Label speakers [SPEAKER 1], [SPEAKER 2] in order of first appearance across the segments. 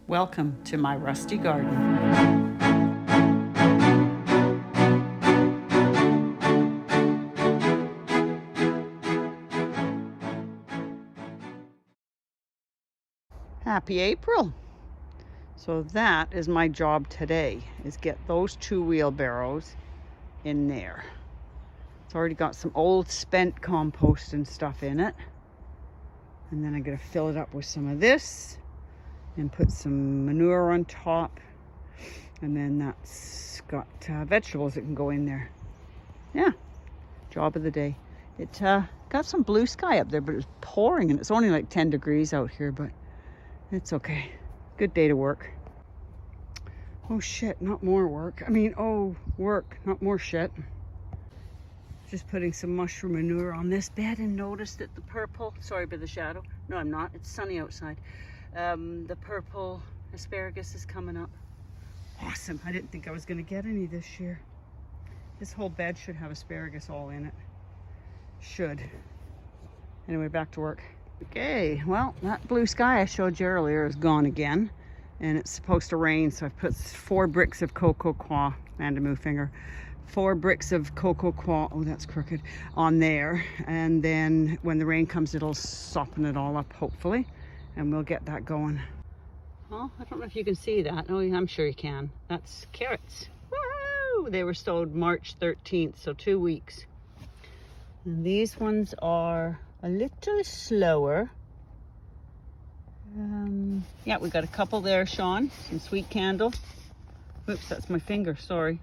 [SPEAKER 1] Welcome to my rusty garden. Happy April. So that is my job today, is get those 2 wheelbarrows in there. It's already got some old spent compost and stuff in it. And then I'm gonna fill it up with some of this and put some manure on top. And then that's got vegetables that can go in there. Yeah, job of the day. It got some blue sky up there, but it was pouring and it's only like 10 degrees out here, but it's okay. Good day to work. Oh shit, not more work. Work, not more shit. Just putting some mushroom manure on this bed and noticed that the purple, sorry about the shadow. No, I'm not, it's sunny outside. The purple asparagus is coming up. Awesome, I didn't think I was gonna get any this year. This whole bed should have asparagus all in it. Should. Anyway, back to work. Okay, well, that blue sky I showed you earlier is gone again. And it's supposed to rain, so I've put 4 bricks of cocoa coir, Manda move finger, 4 bricks of cocoa coir, oh that's crooked, on there. And then when the rain comes, it'll soften it all up, hopefully. And we'll get that going. Well, I don't know if you can see that. Oh, I'm sure you can. That's carrots. Woo! They were sowed March 13th, so 2 weeks. And these ones are a little slower. Yeah, we got a couple there, Shawn. Some sweet candle. Oops, that's my finger, sorry.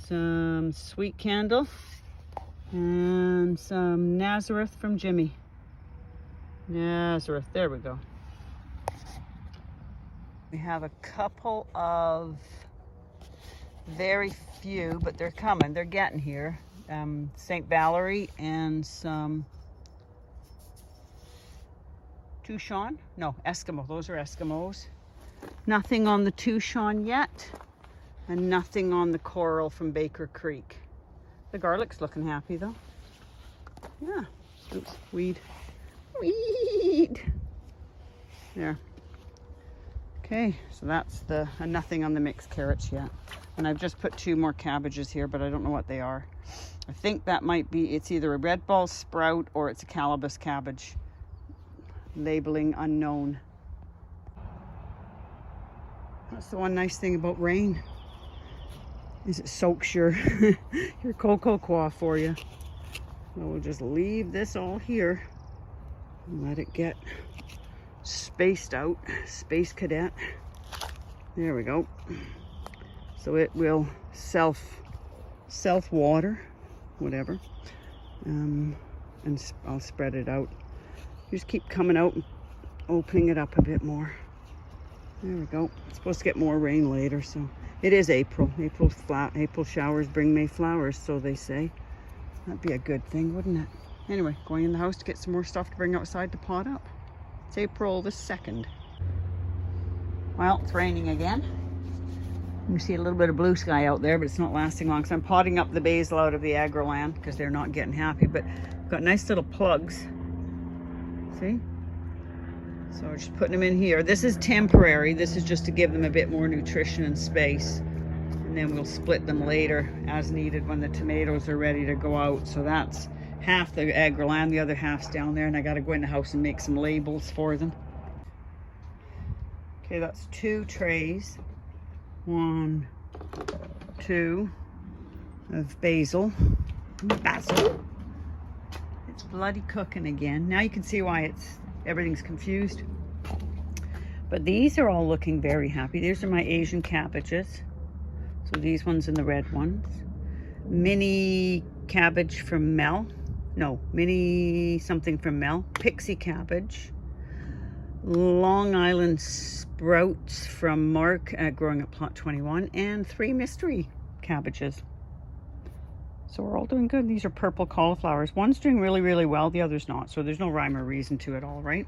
[SPEAKER 1] Some sweet candle. And some Nazareth from Jimmy. Nazareth, there we go. We have a couple of very few, but they're coming, they're getting here. St. Valerie and some Shawn? No, Eskimo. Those are Eskimos. Nothing on the Shawn yet, and nothing on the coral from Baker Creek. The garlic's looking happy though. Yeah. Oops, weed. There. Okay, so that's the nothing on the mixed carrots yet. And I've just put 2 more cabbages here, but I don't know what they are. I think that might be, it's either a red ball sprout or it's a calabash cabbage. Labeling unknown. That's the one nice thing about rain, is it soaks your your cocoa coir for you. So we'll just leave this all here and let it get spaced out. Space Cadet. There we go. So it will self water, whatever. And I'll spread it out. Just keep coming out and opening it up a bit more. There we go. It's supposed to get more rain later, so it is April. April showers bring May flowers, so they say. That'd be a good thing, wouldn't it? Anyway, going in the house to get some more stuff to bring outside to pot up. It's April the 2nd. Well, it's raining again. You see a little bit of blue sky out there, but it's not lasting long. So I'm potting up the basil out of the agroland because they're not getting happy. But I've got nice little plugs. See? So we're just putting them in here. This is temporary. This is just to give them a bit more nutrition and space. And then we'll split them later as needed when the tomatoes are ready to go out. So that's half the agroland, the other half's down there. And I got to go in the house and make some labels for them. Okay, that's 2 trays. 1, 2 of basil. It's bloody cooking again. Now you can see why everything's confused. But these are all looking very happy. These are my Asian cabbages. So these ones and the red ones. Mini cabbage from Mel. No, mini something from Mel. Pixie cabbage. Long Island sprouts from Mark growing at plot 21. And 3 mystery cabbages. So we're all doing good. These are purple cauliflowers. One's doing really, really well. The other's not. So there's no rhyme or reason to it all, right?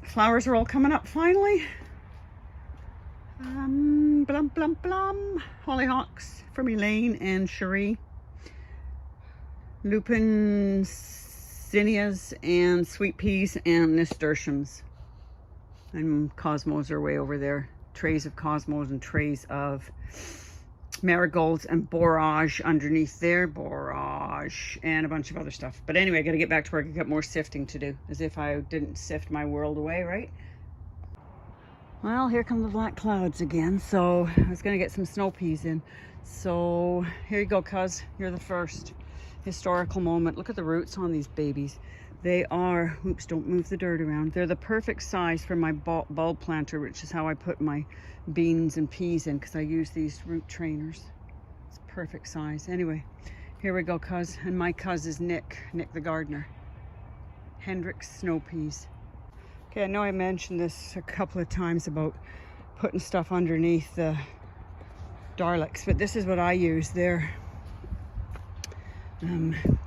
[SPEAKER 1] Flowers are all coming up finally. Blum, blum, blum. Hollyhocks from Elaine and Cherie. Lupin, zinnias, and sweet peas and nasturtiums. And cosmos are way over there. Trays of cosmos and trays of marigolds and borage underneath there. Borage and a bunch of other stuff. But anyway, I got to get back to work. I got more sifting to do. As if I didn't sift my world away, right? Well, here come the black clouds again. So I was going to get some snow peas in. So here you go, cuz. You're the first historical moment. Look at the roots on these babies. They are, oops, don't move the dirt around. They're the perfect size for my bulb planter, which is how I put my beans and peas in, because I use these root trainers. It's perfect size. Anyway, here we go, cuz. And my cuz is Nick the gardener. Hendrick's snow peas. Okay, I know I mentioned this a couple of times about putting stuff underneath the Darlicks, but this is what I use. They're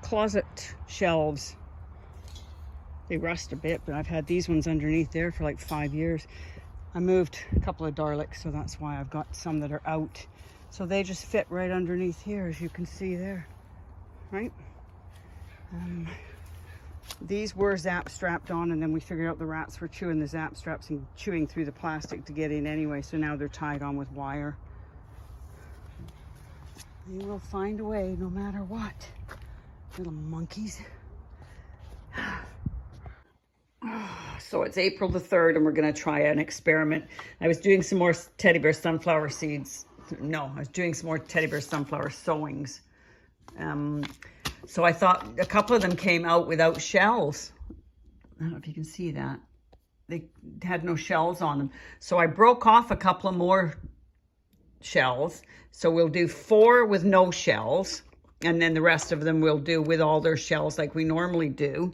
[SPEAKER 1] closet shelves. They rust a bit, but I've had these ones underneath there for like 5 years. I moved a couple of Darlicks, so that's why I've got some that are out. So they just fit right underneath here, as you can see there, right? These were zap strapped on, and then we figured out the rats were chewing the zap straps and chewing through the plastic to get in anyway, so now they're tied on with wire. They will find a way no matter what. Little monkeys. So it's April the 3rd, and we're going to try an experiment. I was doing some more teddy bear sunflower seeds. No, I was doing some more teddy bear sunflower sowings. So I thought a couple of them came out without shells. I don't know if you can see that. They had no shells on them. So I broke off a couple of more shells. So we'll do 4 with no shells, and then the rest of them we'll do with all their shells like we normally do.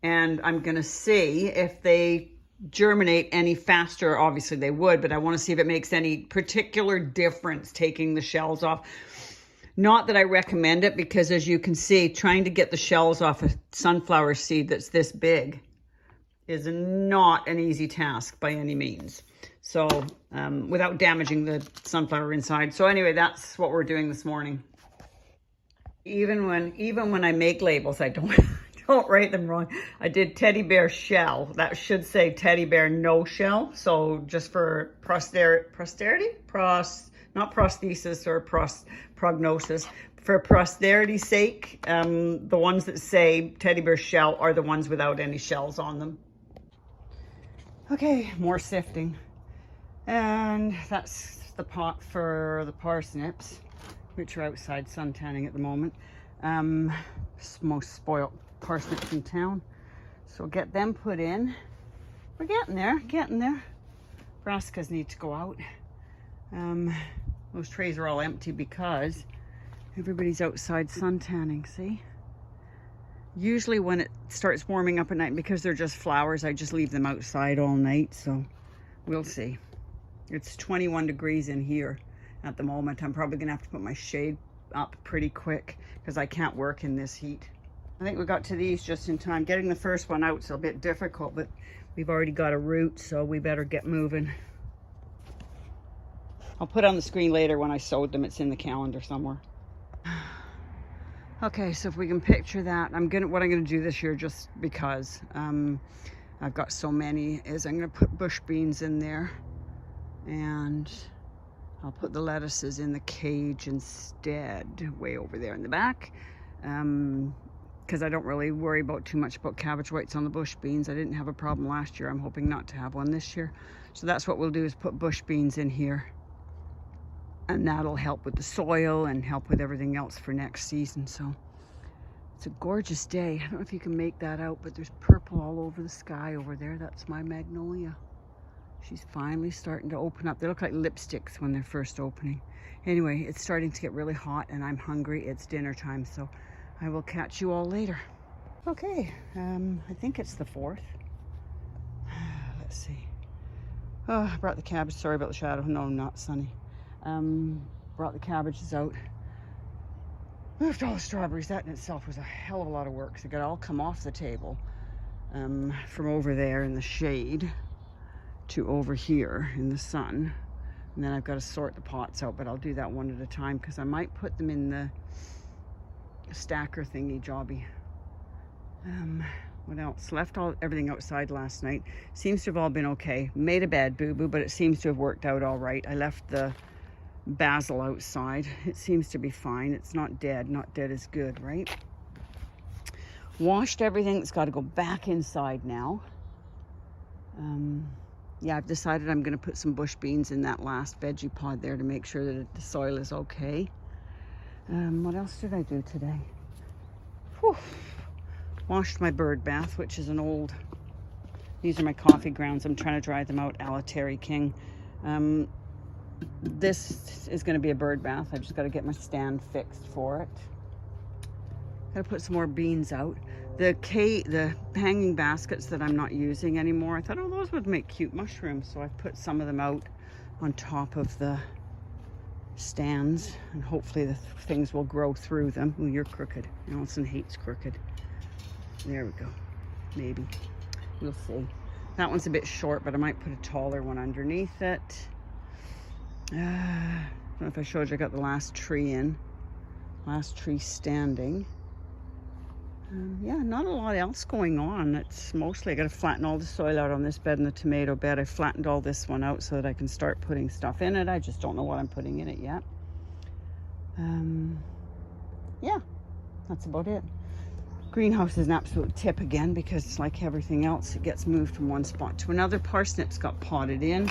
[SPEAKER 1] And I'm going to see if they germinate any faster. Obviously they would, but I want to see if it makes any particular difference taking the shells off. Not that I recommend it, because as you can see, trying to get the shells off a sunflower seed that's this big is not an easy task by any means. So without damaging the sunflower inside. So anyway, that's what we're doing this morning. Even when I make labels, I don't write them wrong. I did teddy bear shell. That should say teddy bear no shell. So just for posterity, not prosthesis or prognosis. For posterity's sake, the ones that say teddy bear shell are the ones without any shells on them. Okay, more sifting. And that's the pot for the parsnips, which are outside sun tanning at the moment. Most spoiled parsnips in town. So get them put in. We're getting there. Brassicas need to go out. Those trays are all empty because everybody's outside sun tanning, see? Usually when it starts warming up at night, because they're just flowers, I just leave them outside all night, so we'll see. It's 21 degrees in here at the moment. I'm probably gonna have to put my shade up pretty quick because I can't work in this heat. I think we got to these just in time. Getting the first one out is a bit difficult, but we've already got a root, so we better get moving. I'll put on the screen later when I sowed them. It's in the calendar somewhere. Okay, so if we can picture that, what I'm gonna do this year, just because I've got so many, is I'm gonna put bush beans in there, and I'll put the lettuces in the cage instead, way over there in the back, because I don't really worry too much about cabbage whites on the bush beans. I didn't have a problem last year. I'm hoping not to have one this year. So that's what we'll do, is put bush beans in here. And that'll help with the soil and help with everything else for next season. So it's a gorgeous day. I don't know if you can make that out, but there's purple all over the sky over there. That's my magnolia. She's finally starting to open up. They look like lipsticks when they're first opening. Anyway, it's starting to get really hot and I'm hungry. It's dinner time, so I will catch you all later. Okay, I think it's the 4th. Let's see. Oh, I brought the cabbage. Sorry about the shadow. No, not sunny. Brought the cabbages out. Moved all the strawberries. That in itself was a hell of a lot of work. So they got to all come off the table from over there in the shade to over here in the sun. And then I've got to sort the pots out, but I'll do that one at a time because I might put them in the stacker thingy jobby. What else? Left everything outside last night. Seems to have all been okay. Made a bad boo-boo, but it seems to have worked out all right. I left the basil outside. It seems to be fine. It's not dead. Not dead is good, right? Washed everything. It's got to go back inside now. Yeah, I've decided I'm going to put some bush beans in that last veggie pod there to make sure that the soil is okay. What else did I do today? Whew. Washed my bird bath, which is an old... These are my coffee grounds. I'm trying to dry them out. Allotment King. This is going to be a bird bath. I just got to get my stand fixed for it. Got to put some more beans out. The hanging baskets that I'm not using anymore, I thought, oh, those would make cute mushrooms. So I put some of them out on top of the stands, and hopefully the things will grow through them. Oh, you're crooked. Allison hates crooked. There we go. Maybe. We'll see. That one's a bit short, but I might put a taller one underneath it. I don't know if I showed you, I got the last tree in. Last tree standing. Yeah, not a lot else going on. It's mostly, I got to flatten all the soil out on this bed and the tomato bed. I flattened all this one out so that I can start putting stuff in it. I just don't know what I'm putting in it yet. Yeah, that's about it. Greenhouse is an absolute tip again, because it's like everything else. It gets moved from one spot to another. Parsnips got potted in.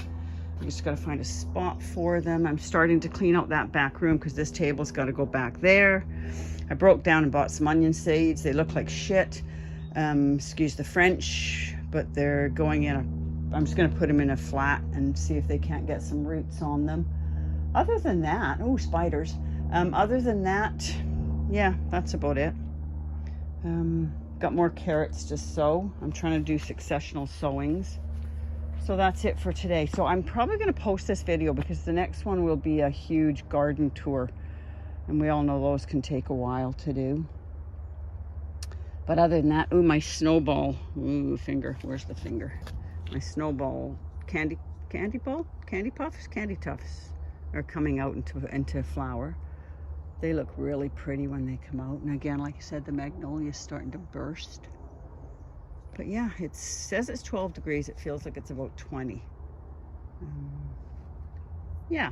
[SPEAKER 1] I just got to find a spot for them. I'm starting to clean out that back room because this table's got to go back there. I broke down and bought some onion seeds. They look like shit. Excuse the French, but they're going in I'm just going to put them in a flat and see if they can't get some roots on them. Other than that, oh, spiders. Other than that, yeah, that's about it. Got more carrots to sow. I'm trying to do successional sowings. So that's it for today. So I'm probably going to post this video because the next one will be a huge garden tour. And we all know those can take a while to do. But other than that, ooh, my snowball, ooh, finger, where's the finger? My snowball candy tufts are coming out into flower. They look really pretty when they come out. And again, like I said, the magnolia is starting to burst. But yeah, it says it's 12 degrees. It feels like it's about 20. Yeah,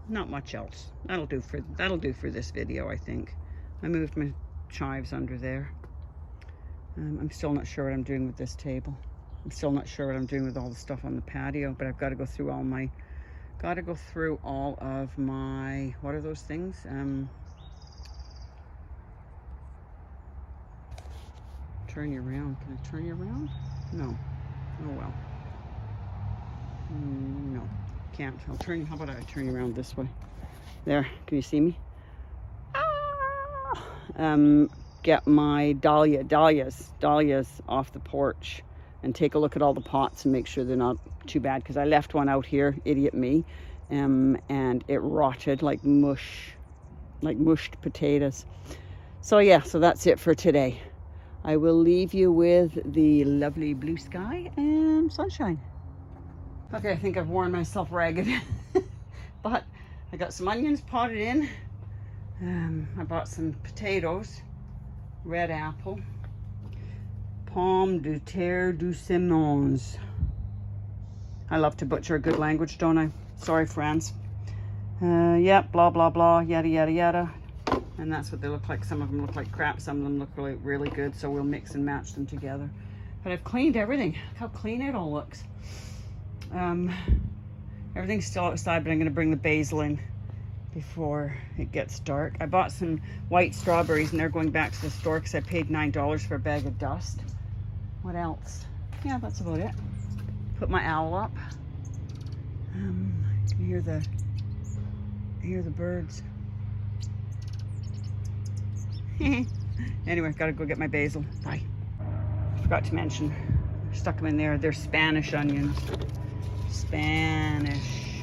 [SPEAKER 1] not much else. That'll do for this video, I think. I moved my chives under there. I'm still not sure what I'm doing with this table. I'm still not sure what I'm doing with all the stuff on the patio, but I've got to go through all of my, what are those things? Turn you around. Can I turn you around? No. Oh well. No, can't. I'll turn you. How about I turn you around this way? There. Can you see me? Ah! Get my dahlias off the porch and take a look at all the pots and make sure they're not too bad, because I left one out here, idiot me, and it rotted like mushed potatoes. So yeah, so that's it for today. I will leave you with the lovely blue sky and sunshine. Okay, I think I've worn myself ragged, but I got some onions potted in. I bought some potatoes, red apple, pomme de terre du Simons. I love to butcher a good language, don't I? Sorry, friends. Yeah, blah, blah, blah, yada, yada, yada. And that's what they look like. Some of them look like crap. Some of them look really, really good. So we'll mix and match them together. But I've cleaned everything. Look how clean it all looks. Everything's still outside, but I'm going to bring the basil in before it gets dark. I bought some white strawberries, and they're going back to the store because I paid $9 for a bag of dust. What else? Yeah, that's about it. Put my owl up. I hear the birds. Anyway, gotta go get my basil. Bye. Forgot to mention, stuck them in there. They're Spanish onions. Spanish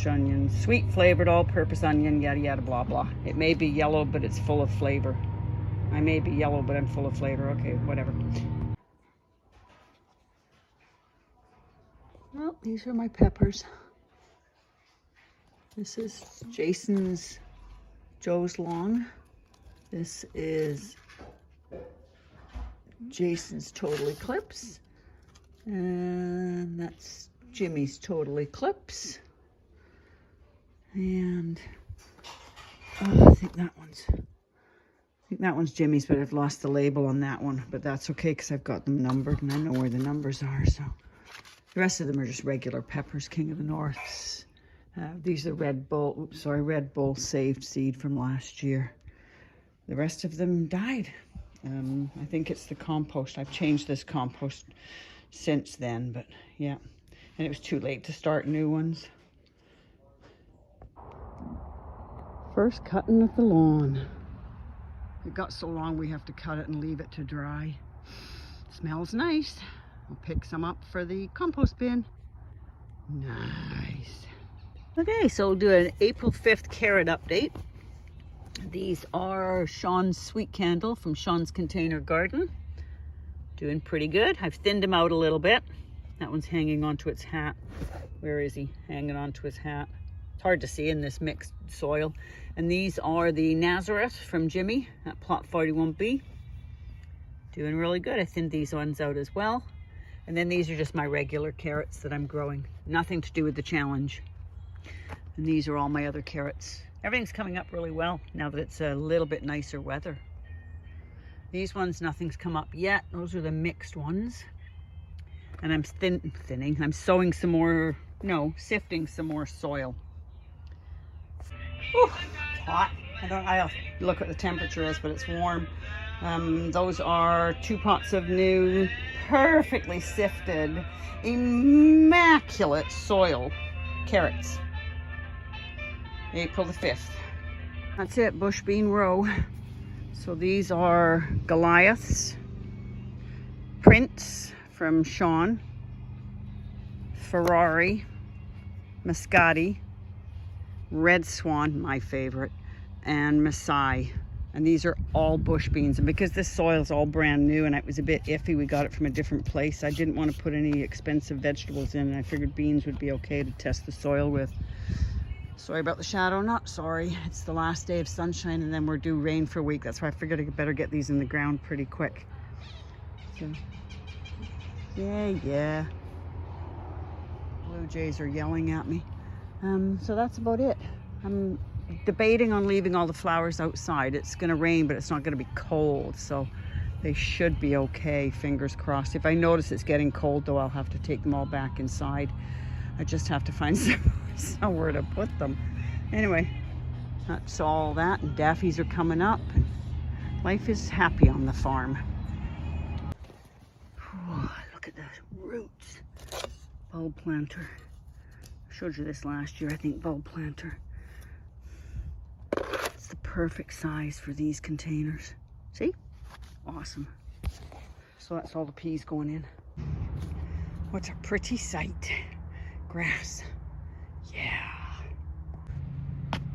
[SPEAKER 1] onions. Sweet flavored, all-purpose onion, yada yada blah blah. It may be yellow, but it's full of flavor. I may be yellow, but I'm full of flavor. Okay, whatever. Well, these are my peppers. This is Joe's lawn. This is Jason's Total Eclipse. And that's Jimmy's Total Eclipse. And I think that one's Jimmy's, but I've lost the label on that one. But that's okay because I've got them numbered and I know where the numbers are. So the rest of them are just regular peppers, King of the Norths. These are Red Bull saved seed from last year. The rest of them died. I think it's the compost. I've changed this compost since then, but yeah. And it was too late to start new ones. First cutting of the lawn. It got so long we have to cut it and leave it to dry. Smells nice. I'll pick some up for the compost bin. Nice. Okay, so we'll do an April 5th carrot update. These are Shawn's Sweet Candle from Shawn's Container Garden. Doing pretty good. I've thinned him out a little bit. That one's hanging onto its hat. Where is he? Hanging onto his hat. It's hard to see in this mixed soil. And these are the Nazareth from Jimmy at plot 41B. Doing really good. I thinned these ones out as well. And then these are just my regular carrots that I'm growing. Nothing to do with the challenge. And these are all my other carrots. Everything's coming up really well now that it's a little bit nicer weather. These ones, nothing's come up yet. Those are the mixed ones. And I'm I'm sowing some more, sifting some more soil. Whew, it's hot. I'll look what the temperature is, but it's warm. Those are 2 pots of new, perfectly sifted, immaculate soil carrots. April the 5th. That's it, bush bean row. So these are Goliaths, Prince from Shawn, Ferrari, Muscati, Red Swan, my favorite, and Masai. And these are all bush beans. And because this soil is all brand new and it was a bit iffy, we got it from a different place. I didn't want to put any expensive vegetables in, and I figured beans would be okay to test the soil with. Sorry about the shadow, not sorry. It's the last day of sunshine and then we're due rain for a week. That's why I figured I better get these in the ground pretty quick. So, yeah. Blue jays are yelling at me. So that's about it. I'm debating on leaving all the flowers outside. It's gonna rain, but it's not gonna be cold. So they should be okay, fingers crossed. If I notice it's getting cold though, I'll have to take them all back inside. I just have to find somewhere to put them. Anyway, that's all that. And daffies are coming up. And life is happy on the farm. Whew, look at the roots. Bulb planter. I showed you this last year, I think, bulb planter. It's the perfect size for these containers. See? Awesome. So that's all the peas going in. What a pretty sight. Grass. Yeah.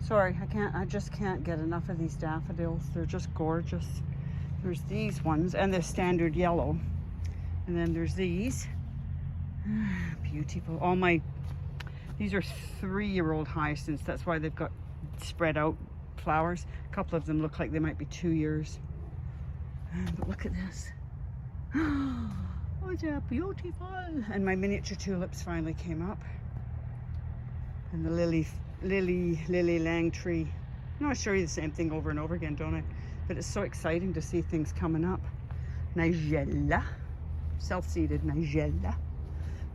[SPEAKER 1] Sorry, I just can't get enough of these daffodils. They're just gorgeous. There's these ones, and they're standard yellow. And then there's these. Beautiful. These are 3-year-old hyacinths. That's why they've got spread out flowers. A couple of them look like they might be 2 years. But look at this. Oh, they're beautiful. And my miniature tulips finally came up. And the lily lang tree. I show you the same thing over and over again, don't I? But it's so exciting to see things coming up. Nigella. Self-seeded Nigella.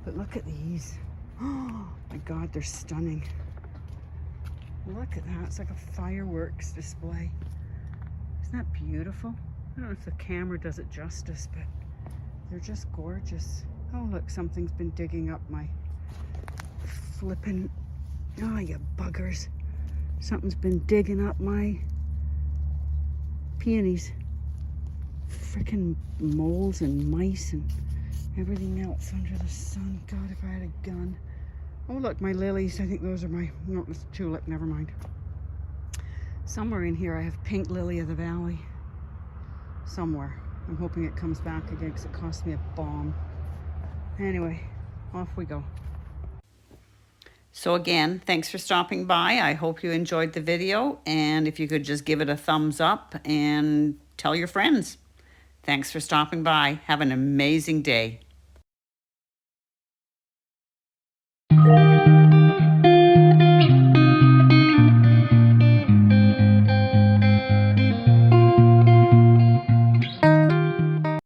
[SPEAKER 1] But look at these. Oh my God, they're stunning. Look at that. It's like a fireworks display. Isn't that beautiful? I don't know if the camera does it justice, but they're just gorgeous. Oh, look, something's been digging up my flippin'... Oh, you buggers. Something's been digging up my peonies. Frickin' moles and mice and everything else under the sun. God, if I had a gun. Oh, look, my lilies. I think those are my... No, it's a tulip. Never mind. Somewhere in here I have pink lily of the valley. Somewhere. I'm hoping it comes back again because it cost me a bomb. Anyway, off we go. So again, thanks for stopping by. I hope you enjoyed the video. And if you could just give it a thumbs up and tell your friends. Thanks for stopping by. Have an amazing day.